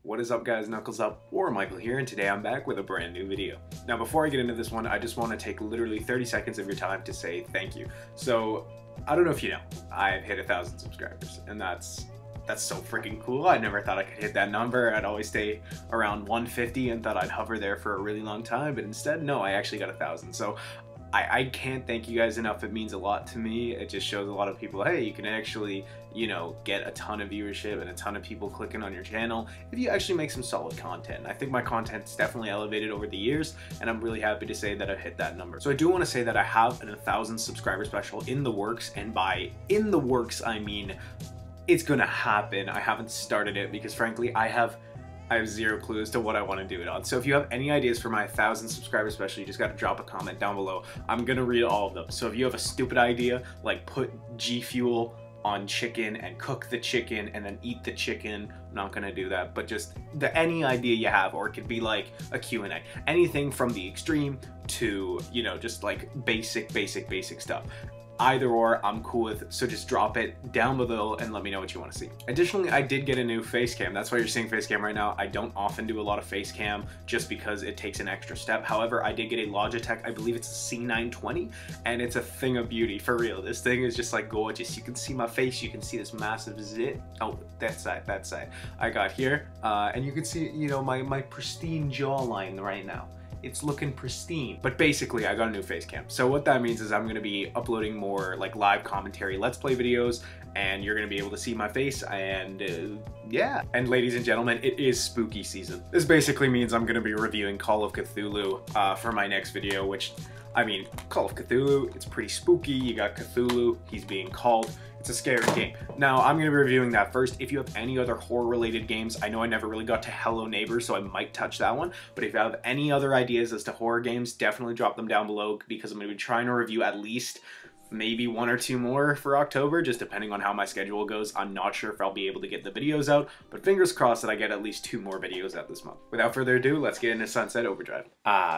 What is up guys, KnucklesUp, or Michael here, and today I'm back with a brand new video. Now before I get into this one, I just want to take literally 30 seconds of your time to say thank you. So, I don't know if you know, I've hit 1,000 subscribers, and that's so freaking cool. I never thought I could hit that number. I'd always stay around 150 and thought I'd hover there for a really long time, but instead, no, I actually got 1,000. So I can't thank you guys enough. It means a lot to me. It just shows a lot of people, hey, you can actually, you know, get a ton of viewership and a ton of people clicking on your channel if you actually make some solid content. I think my content's definitely elevated over the years, and I'm really happy to say that I've hit that number. So I do want to say that I have an 1,000 subscriber special in the works, and by in the works, I mean it's gonna happen. I haven't started it because frankly, I have zero clue as to what I want to do it on. So if you have any ideas for my 1,000 subscriber special, you just got to drop a comment down below. I'm gonna read all of them. So if you have a stupid idea, like put G Fuel on chicken and cook the chicken and then eat the chicken, I'm not gonna do that, but just any idea you have, or it could be like a Q&A. Anything from the extreme to, you know, just like basic stuff. Either or, I'm cool with, so just drop it down below and let me know what you want to see. Additionally, I did get a new face cam. That's why you're seeing face cam right now. I don't often do a lot of face cam just because it takes an extra step. However, I did get a Logitech, I believe it's a C920, and it's a thing of beauty, for real. This thing is just like gorgeous. You can see my face, you can see this massive zit. Oh, that side. I got here, and you can see, you know, my pristine jawline right now. It's looking pristine. But basically, I got a new face cam. So what that means is I'm gonna be uploading more like live commentary, let's play videos, and you're gonna be able to see my face, and yeah. And ladies and gentlemen, it is spooky season. This basically means I'm gonna be reviewing Call of Cthulhu for my next video, which, I mean, Call of Cthulhu, it's pretty spooky. You got Cthulhu, he's being called. It's a scary game. Now, I'm going to be reviewing that first. If you have any other horror-related games, I know I never really got to Hello Neighbor, so I might touch that one. But if you have any other ideas as to horror games, definitely drop them down below, because I'm going to be trying to review at least maybe 1 or 2 more for October, just depending on how my schedule goes. I'm not sure if I'll be able to get the videos out, but fingers crossed that I get at least 2 more videos out this month. Without further ado, let's get into Sunset Overdrive.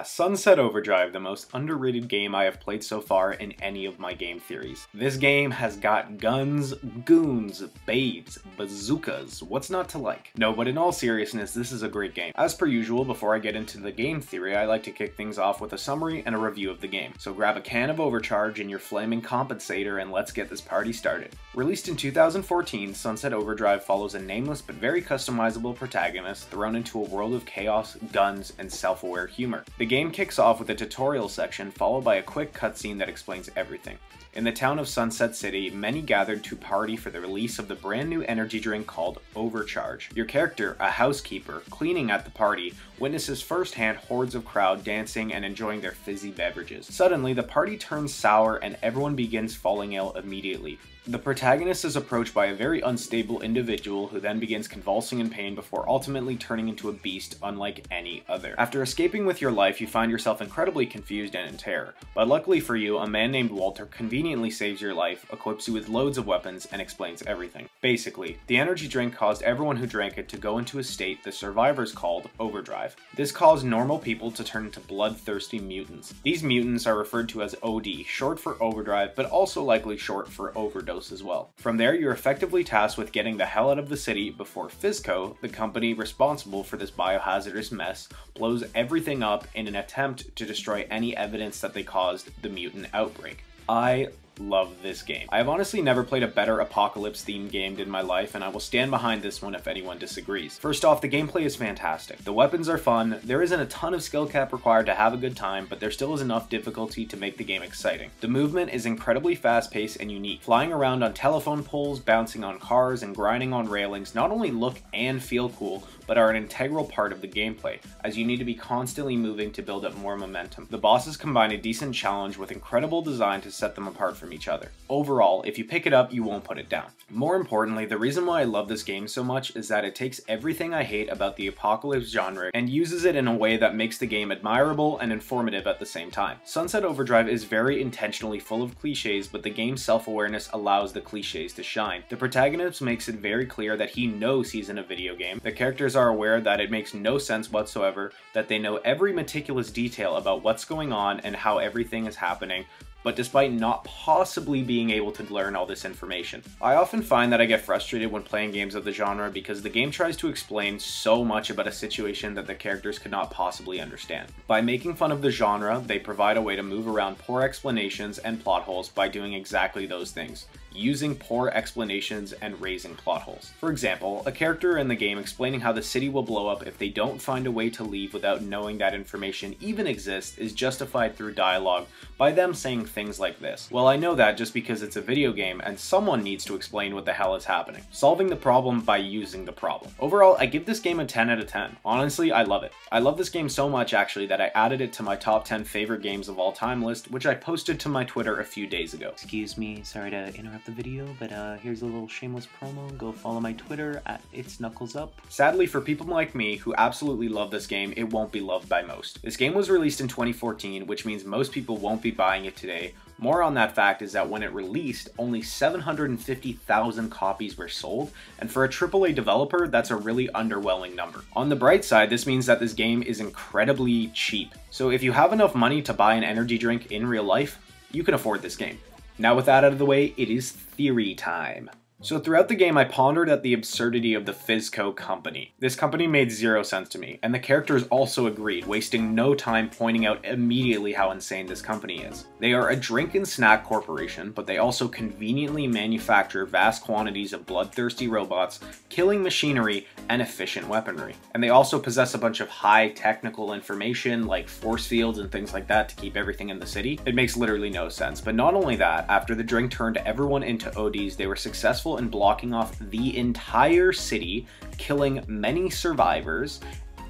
Sunset Overdrive, the most underrated game I have played so far in any of my game theories. This game has got guns, goons, babes, bazookas, what's not to like? No, but in all seriousness, this is a great game. As per usual, before I get into the game theory, I like to kick things off with a summary and a review of the game. So grab a can of Overcharge and your flaming compensator and let's get this party started. Released in 2014, Sunset Overdrive follows a nameless but very customizable protagonist thrown into a world of chaos, guns, and self-aware humor. The game kicks off with a tutorial section followed by a quick cutscene that explains everything. In the town of Sunset City, many gathered to party for the release of the brand new energy drink called Overcharge. Your character, a housekeeper, cleaning at the party, witnesses firsthand hordes of crowd dancing and enjoying their fizzy beverages. Suddenly, the party turns sour and everyone begins falling ill immediately. The protagonist is approached by a very unstable individual who then begins convulsing in pain before ultimately turning into a beast unlike any other. After escaping with your life, you find yourself incredibly confused and in terror. But luckily for you, a man named Walter conveniently saves your life, equips you with loads of weapons, and explains everything. Basically, the energy drink caused everyone who drank it to go into a state the survivors called Overdrive. This caused normal people to turn into bloodthirsty mutants. These mutants are referred to as OD, short for Overdrive, but also likely short for Overdose as well. From there, you're effectively tasked with getting the hell out of the city before Fizzco, the company responsible for this biohazardous mess, blows everything up in an attempt to destroy any evidence that they caused the mutant outbreak. I love this game. I have honestly never played a better apocalypse themed game in my life, and I will stand behind this one if anyone disagrees. First off, the gameplay is fantastic. The weapons are fun, there isn't a ton of skill cap required to have a good time, but there still is enough difficulty to make the game exciting. The movement is incredibly fast paced and unique. Flying around on telephone poles, bouncing on cars, and grinding on railings not only look and feel cool, but are an integral part of the gameplay, as you need to be constantly moving to build up more momentum. The bosses combine a decent challenge with incredible design to set them apart from each other. Overall, if you pick it up, you won't put it down. More importantly, the reason why I love this game so much is that it takes everything I hate about the apocalypse genre and uses it in a way that makes the game admirable and informative at the same time. Sunset Overdrive is very intentionally full of cliches, but the game's self-awareness allows the cliches to shine. The protagonist makes it very clear that he knows he's in a video game. The characters are aware that it makes no sense whatsoever, that they know every meticulous detail about what's going on and how everything is happening, but despite not possibly being able to learn all this information. I often find that I get frustrated when playing games of the genre because the game tries to explain so much about a situation that the characters could not possibly understand. By making fun of the genre, they provide a way to move around poor explanations and plot holes by doing exactly those things, using poor explanations and raising plot holes. For example, a character in the game explaining how the city will blow up if they don't find a way to leave without knowing that information even exists is justified through dialogue by them saying things like this. Well, I know that just because it's a video game and someone needs to explain what the hell is happening. Solving the problem by using the problem. Overall, I give this game a 10 out of 10. Honestly, I love it. I love this game so much actually that I added it to my top 10 favorite games of all time list, which I posted to my Twitter a few days ago. Excuse me, sorry to interrupt the video, but here's a little shameless promo. Go follow my Twitter at @KnucklesUp. Sadly, for people like me who absolutely love this game, it won't be loved by most. This game was released in 2014, which means most people won't be buying it today. More on that fact is that when it released, only 750,000 copies were sold, and for a AAA developer, that's a really underwhelming number. On the bright side, this means that this game is incredibly cheap. So if you have enough money to buy an energy drink in real life, you can afford this game. Now with that out of the way, it is theory time. So throughout the game, I pondered at the absurdity of the Fizzco company. This company made zero sense to me, and the characters also agreed, wasting no time pointing out immediately how insane this company is. They are a drink and snack corporation, but they also conveniently manufacture vast quantities of bloodthirsty robots, killing machinery, and efficient weaponry. And they also possess a bunch of high technical information like force fields and things like that to keep everything in the city. It makes literally no sense. But not only that, after the drink turned everyone into ODs, they were successful in blocking off the entire city, killing many survivors,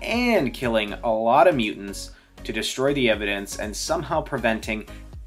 and killing a lot of mutants to destroy the evidence and somehow preventing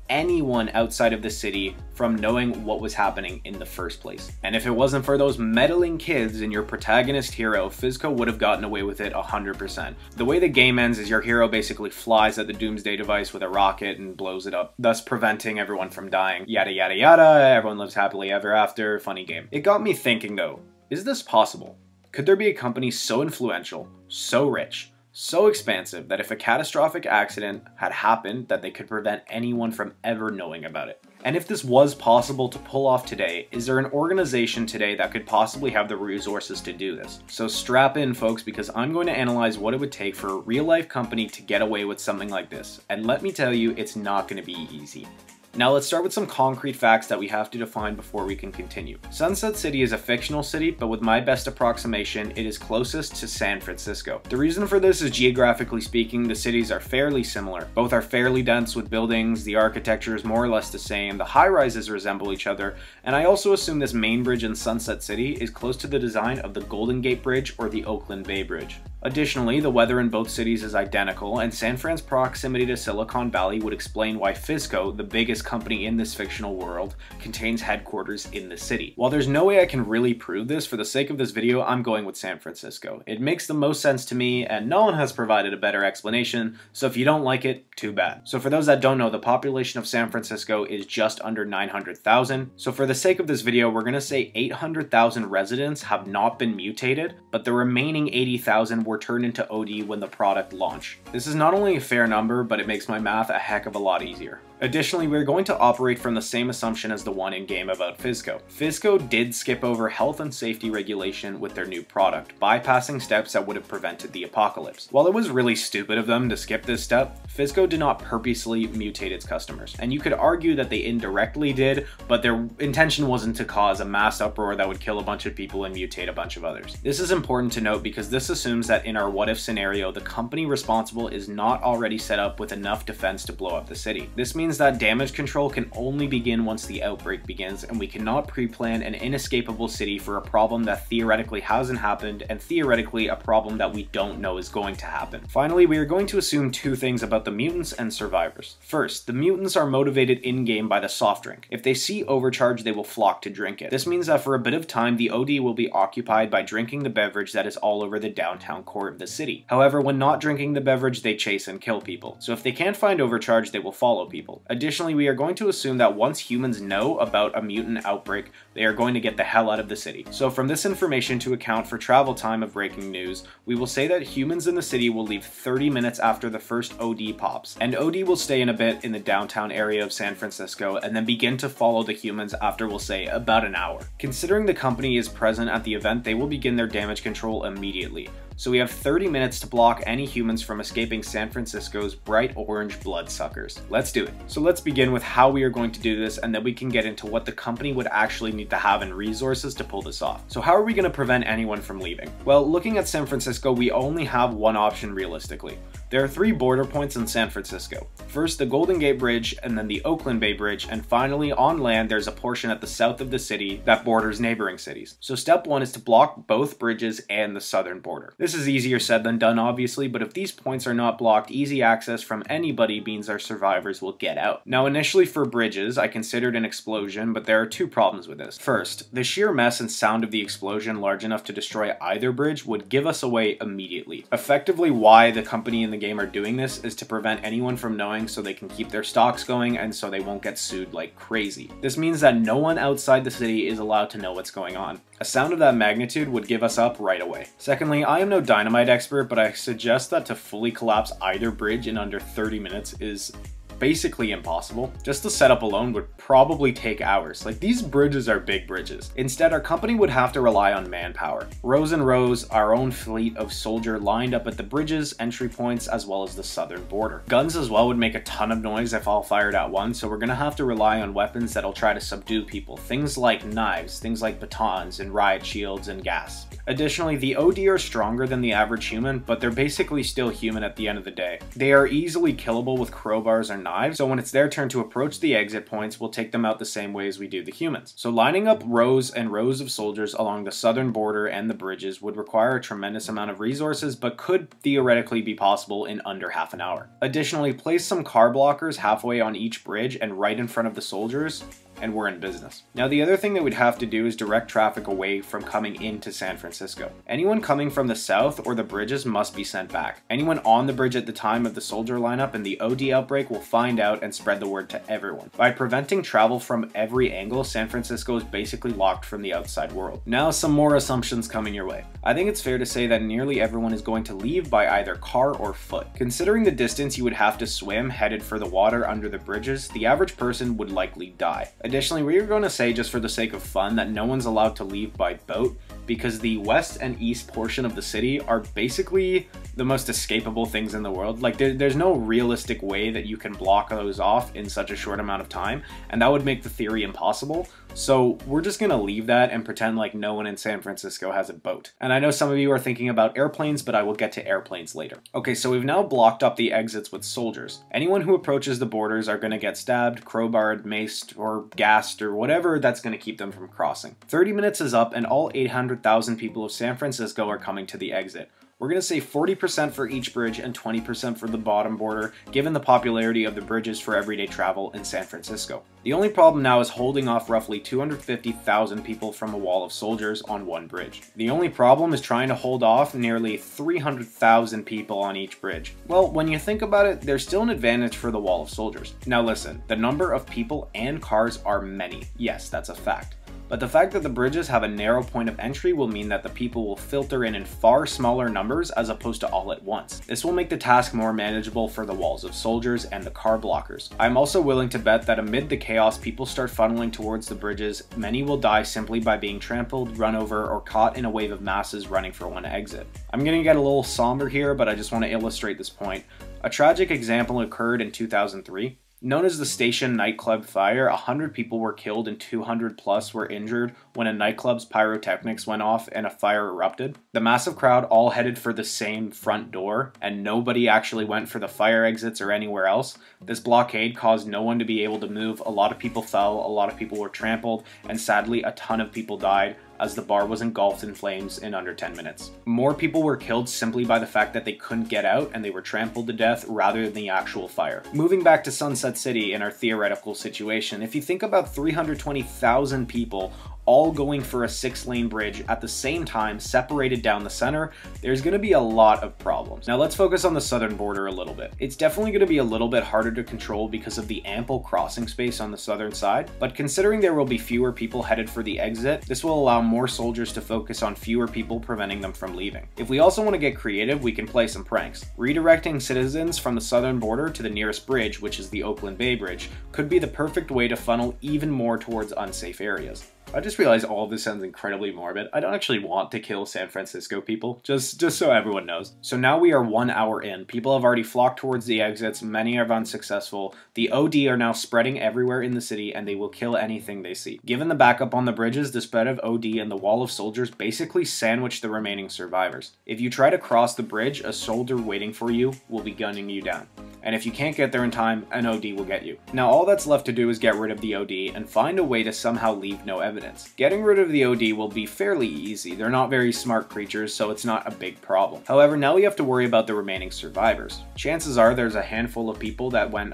anyone outside of the city from knowing what was happening in the first place. And if it wasn't for those meddling kids and your protagonist hero, Fizzco would have gotten away with it 100%. The way the game ends is your hero basically flies at the Doomsday device with a rocket and blows it up, thus preventing everyone from dying. Yada yada yada, everyone lives happily ever after, funny game. It got me thinking though, is this possible? Could there be a company so influential, so rich, so expansive that if a catastrophic accident had happened that they could prevent anyone from ever knowing about it? And if this was possible to pull off today, is there an organization today that could possibly have the resources to do this? So strap in folks, because I'm going to analyze what it would take for a real life company to get away with something like this. And let me tell you, it's not going to be easy. Now let's start with some concrete facts that we have to define before we can continue. Sunset City is a fictional city, but with my best approximation, it is closest to San Francisco. The reason for this is geographically speaking, the cities are fairly similar. Both are fairly dense with buildings, the architecture is more or less the same, the high-rises resemble each other, and I also assume this main bridge in Sunset City is close to the design of the Golden Gate Bridge or the Oakland Bay Bridge. Additionally, the weather in both cities is identical, and San Fran's proximity to Silicon Valley would explain why Fizzco, the biggest company in this fictional world, contains headquarters in the city. While there's no way I can really prove this, for the sake of this video, I'm going with San Francisco. It makes the most sense to me, and no one has provided a better explanation, so if you don't like it, too bad. So for those that don't know, the population of San Francisco is just under 900,000. So for the sake of this video, we're gonna say 800,000 residents have not been mutated, but the remaining 80,000 were turned into OD when the product launched. This is not only a fair number, but it makes my math a heck of a lot easier. Additionally, we're going to operate from the same assumption as the one in game about Fizzco. Fizzco did skip over health and safety regulation with their new product, bypassing steps that would have prevented the apocalypse. While it was really stupid of them to skip this step, Fizzco did not purposely mutate its customers. And you could argue that they indirectly did, but their intention wasn't to cause a mass uproar that would kill a bunch of people and mutate a bunch of others. This is important to note because this assumes that in our what if scenario, the company responsible is not already set up with enough defense to blow up the city. This means that damage control can only begin once the outbreak begins, and we cannot pre-plan an inescapable city for a problem that theoretically hasn't happened and theoretically a problem that we don't know is going to happen. Finally, we are going to assume two things about the mutants and survivors. First, the mutants are motivated in-game by the soft drink. If they see overcharge, they will flock to drink it. This means that for a bit of time, the OD will be occupied by drinking the beverage that is all over the downtown core of the city. However, when not drinking the beverage, they chase and kill people. So if they can't find overcharge, they will follow people. trampled. Additionally, we are going to assume that once humans know about a mutant outbreak, they are going to get the hell out of the city. So from this information to account for travel time of breaking news, we will say that humans in the city will leave 30 minutes after the first OD pops, and OD will stay in a bit in the downtown area of San Francisco and then begin to follow the humans after, we'll say, about an hour. Considering the company is present at the event, they will begin their damage control immediately. So we have 30 minutes to block any humans from escaping San Francisco's bright orange bloodsuckers. Let's do it. So let's begin with how we are going to do this, and then we can get into what the company would actually need to have in resources to pull this off. So how are we going to prevent anyone from leaving? Well, looking at San Francisco, we only have one option realistically. There are 3 border points in San Francisco. First, the Golden Gate Bridge, and then the Oakland Bay Bridge, and finally, on land, there's a portion at the south of the city that borders neighboring cities. So step 1 is to block both bridges and the southern border. This is easier said than done, obviously, but if these points are not blocked, easy access from anybody means our survivors will get out. Now, initially for bridges, I considered an explosion, but there are 2 problems with this. First, the sheer mess and sound of the explosion large enough to destroy either bridge would give us away immediately. Effectively, why the company in the game are doing this is to prevent anyone from knowing so they can keep their stocks going and so they won't get sued like crazy. This means that no one outside the city is allowed to know what's going on. A sound of that magnitude would give us up right away. Secondly, I am no dynamite expert, but I suggest that to fully collapse either bridge in under 30 minutes is basically impossible. Just the setup alone would probably take hours. Like, these bridges are big bridges. Instead, our company would have to rely on manpower. Rows and rows, our own fleet of soldier lined up at the bridges, entry points, as well as the southern border. Guns as well would make a ton of noise if all fired at once, so we're gonna have to rely on weapons that'll try to subdue people. Things like knives, things like batons, and riot shields, and gas. Additionally, the OD are stronger than the average human, but they're basically still human at the end of the day. They are easily killable with crowbars or knives, so when it's their turn to approach the exit points, we'll take them out the same way as we do the humans. So lining up rows and rows of soldiers along the southern border and the bridges would require a tremendous amount of resources, but could theoretically be possible in under half an hour. Additionally, place some car blockers halfway on each bridge and right in front of the soldiers, and we're in business. Now, the other thing that we'd have to do is direct traffic away from coming into San Francisco. Anyone coming from the south or the bridges must be sent back. Anyone on the bridge at the time of the soldier lineup and the OD outbreak will find out and spread the word to everyone. By preventing travel from every angle, San Francisco is basically locked from the outside world. Now, some more assumptions coming your way. I think it's fair to say that nearly everyone is going to leave by either car or foot. Considering the distance you would have to swim headed for the water under the bridges, the average person would likely die. Additionally, we are going to say, just for the sake of fun, that no one's allowed to leave by boat because the west and east portion of the city are basically the most escapable things in the world. Like, there's no realistic way that you can block those off in such a short amount of time, and that would make the theory impossible. So we're just gonna leave that and pretend like no one in San Francisco has a boat. And I know some of you are thinking about airplanes, but I will get to airplanes later. Okay, so we've now blocked up the exits with soldiers. Anyone who approaches the borders are gonna get stabbed, crowbarred, maced, or gassed, or whatever that's gonna keep them from crossing. 30 minutes is up and all 800,000 people of San Francisco are coming to the exit. We're going to say 40% for each bridge and 20% for the bottom border, given the popularity of the bridges for everyday travel in San Francisco. The only problem now is holding off roughly 250,000 people from a wall of soldiers on one bridge. The only problem is trying to hold off nearly 300,000 people on each bridge. Well, when you think about it, there's still an advantage for the wall of soldiers. Now listen, the number of people and cars are many. Yes, that's a fact. But the fact that the bridges have a narrow point of entry will mean that the people will filter in far smaller numbers as opposed to all at once. This will make the task more manageable for the walls of soldiers and the car blockers. I'm also willing to bet that amid the chaos people start funneling towards the bridges, many will die simply by being trampled, run over, or caught in a wave of masses running for one exit. I'm gonna get a little somber here, but I just want to illustrate this point. A tragic example occurred in 2003. Known as the Station nightclub fire, 100 people were killed and 200 plus were injured when a nightclub's pyrotechnics went off and a fire erupted. The massive crowd all headed for the same front door, and nobody actually went for the fire exits or anywhere else. This blockade caused no one to be able to move. A lot of people fell, a lot of people were trampled, and sadly a ton of people died, as the bar was engulfed in flames in under 10 minutes. More people were killed simply by the fact that they couldn't get out and they were trampled to death rather than the actual fire. Moving back to Sunset City in our theoretical situation, if you think about 320,000 people all going for a 6-lane bridge at the same time, separated down the center, there's going to be a lot of problems. Now let's focus on the southern border a little bit. It's definitely going to be a little bit harder to control because of the ample crossing space on the southern side, but considering there will be fewer people headed for the exit, this will allow more soldiers to focus on fewer people, preventing them from leaving. If we also want to get creative, we can play some pranks. Redirecting citizens from the southern border to the nearest bridge, which is the Oakland Bay Bridge, could be the perfect way to funnel even more towards unsafe areas. I just realized all of this sounds incredibly morbid. I don't actually want to kill San Francisco people, just so everyone knows. So now we are 1 hour in. People have already flocked towards the exits, many are unsuccessful. The OD are now spreading everywhere in the city, and they will kill anything they see. Given the backup on the bridges, the spread of OD and the wall of soldiers basically sandwich the remaining survivors. If you try to cross the bridge, a soldier waiting for you will be gunning you down. And if you can't get there in time, an OD will get you. Now all that's left to do is get rid of the OD and find a way to somehow leave no evidence. Getting rid of the OD will be fairly easy. They're not very smart creatures, so it's not a big problem. However, now we have to worry about the remaining survivors. Chances are there's a handful of people that went,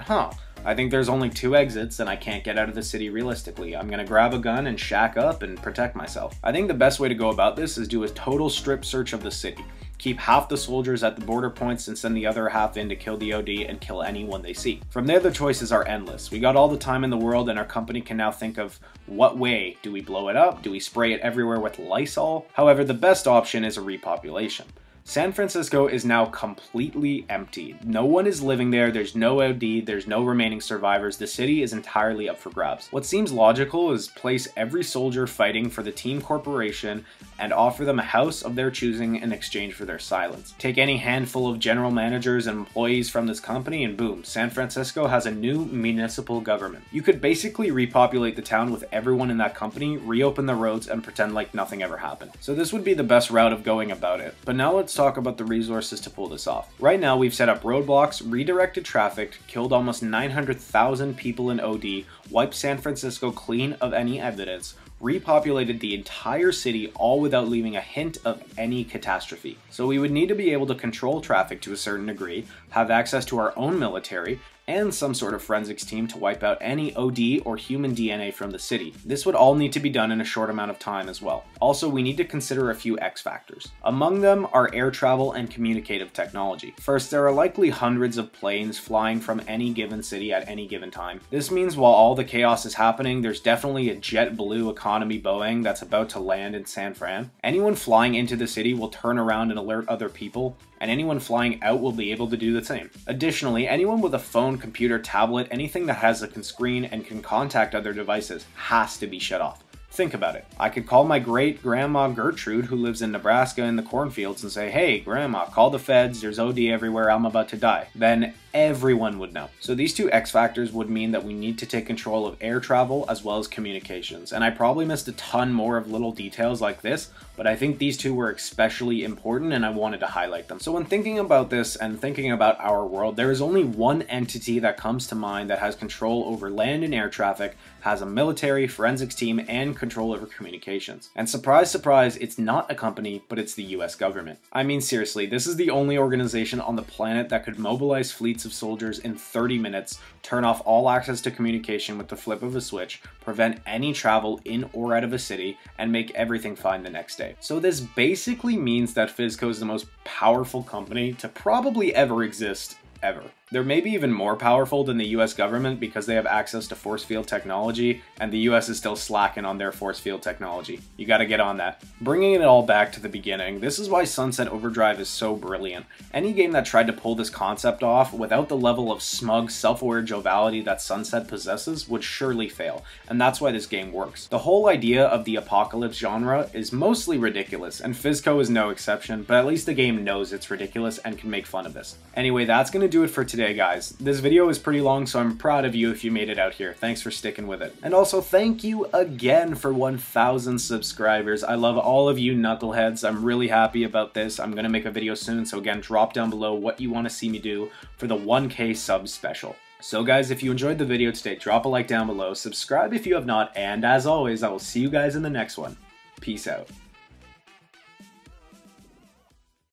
I think there's only 2 exits and I can't get out of the city realistically. I'm gonna grab a gun and shack up and protect myself. I think the best way to go about this is do a total strip search of the city. Keep half the soldiers at the border points and send the other half in to kill the OD and kill anyone they see. From there, the choices are endless. We got all the time in the world, and our company can now think of what way. Do we blow it up? Do we spray it everywhere with Lysol? However, the best option is a repopulation. San Francisco is now completely empty. No one is living there, there's no OD, there's no remaining survivors, the city is entirely up for grabs. What seems logical is place every soldier fighting for the team corporation and offer them a house of their choosing in exchange for their silence. Take any handful of general managers and employees from this company and boom, San Francisco has a new municipal government. You could basically repopulate the town with everyone in that company, reopen the roads, and pretend like nothing ever happened. So this would be the best route of going about it. But now let's talk about the resources to pull this off. Right now we've set up roadblocks, redirected traffic, killed almost 900,000 people in OD, wiped San Francisco clean of any evidence, repopulated the entire city, all without leaving a hint of any catastrophe. So we would need to be able to control traffic to a certain degree, have access to our own military, and some sort of forensics team to wipe out any OD or human DNA from the city. This would all need to be done in a short amount of time as well. Also, we need to consider a few X factors. Among them are air travel and communicative technology. First, there are likely hundreds of planes flying from any given city at any given time. This means while all the chaos is happening, there's definitely a JetBlue economy Boeing that's about to land in San Fran. Anyone flying into the city will turn around and alert other people, and anyone flying out will be able to do the same. Additionally, anyone with a phone, computer, tablet, anything that has a screen and can contact other devices has to be shut off. Think about it. I could call my great-grandma Gertrude, who lives in Nebraska in the cornfields, and say, "Hey, Grandma, call the feds, there's OD everywhere, I'm about to die." Then everyone would know. So these 2 X factors would mean that we need to take control of air travel as well as communications. And I probably missed a ton more of little details like this, but I think these 2 were especially important and I wanted to highlight them. So when thinking about this and thinking about our world, there is only one entity that comes to mind that has control over land and air traffic, has a military, forensics team, and control over communications. And surprise, surprise, it's not a company, but it's the US government. I mean, seriously, this is the only organization on the planet that could mobilize fleets of soldiers in 30 minutes, turn off all access to communication with the flip of a switch, prevent any travel in or out of a city, and make everything fine the next day. So this basically means that Fizzco is the most powerful company to probably ever exist, ever. They're maybe even more powerful than the US government because they have access to force field technology, and the US is still slacking on their force field technology. You gotta get on that. Bringing it all back to the beginning, this is why Sunset Overdrive is so brilliant. Any game that tried to pull this concept off without the level of smug, self-aware joviality that Sunset possesses would surely fail, and that's why this game works. The whole idea of the apocalypse genre is mostly ridiculous, and Fizzco is no exception, but at least the game knows it's ridiculous and can make fun of this. Anyway, that's gonna do it for today, guys. This video is pretty long, so I'm proud of you if you made it out here. Thanks for sticking with it. And also, thank you again for 1,000 subscribers. I love all of you knuckleheads. I'm really happy about this. I'm gonna make a video soon, so again, drop down below what you want to see me do for the 1K sub special. So guys, if you enjoyed the video today, drop a like down below, subscribe if you have not, and as always, I will see you guys in the next one. Peace out.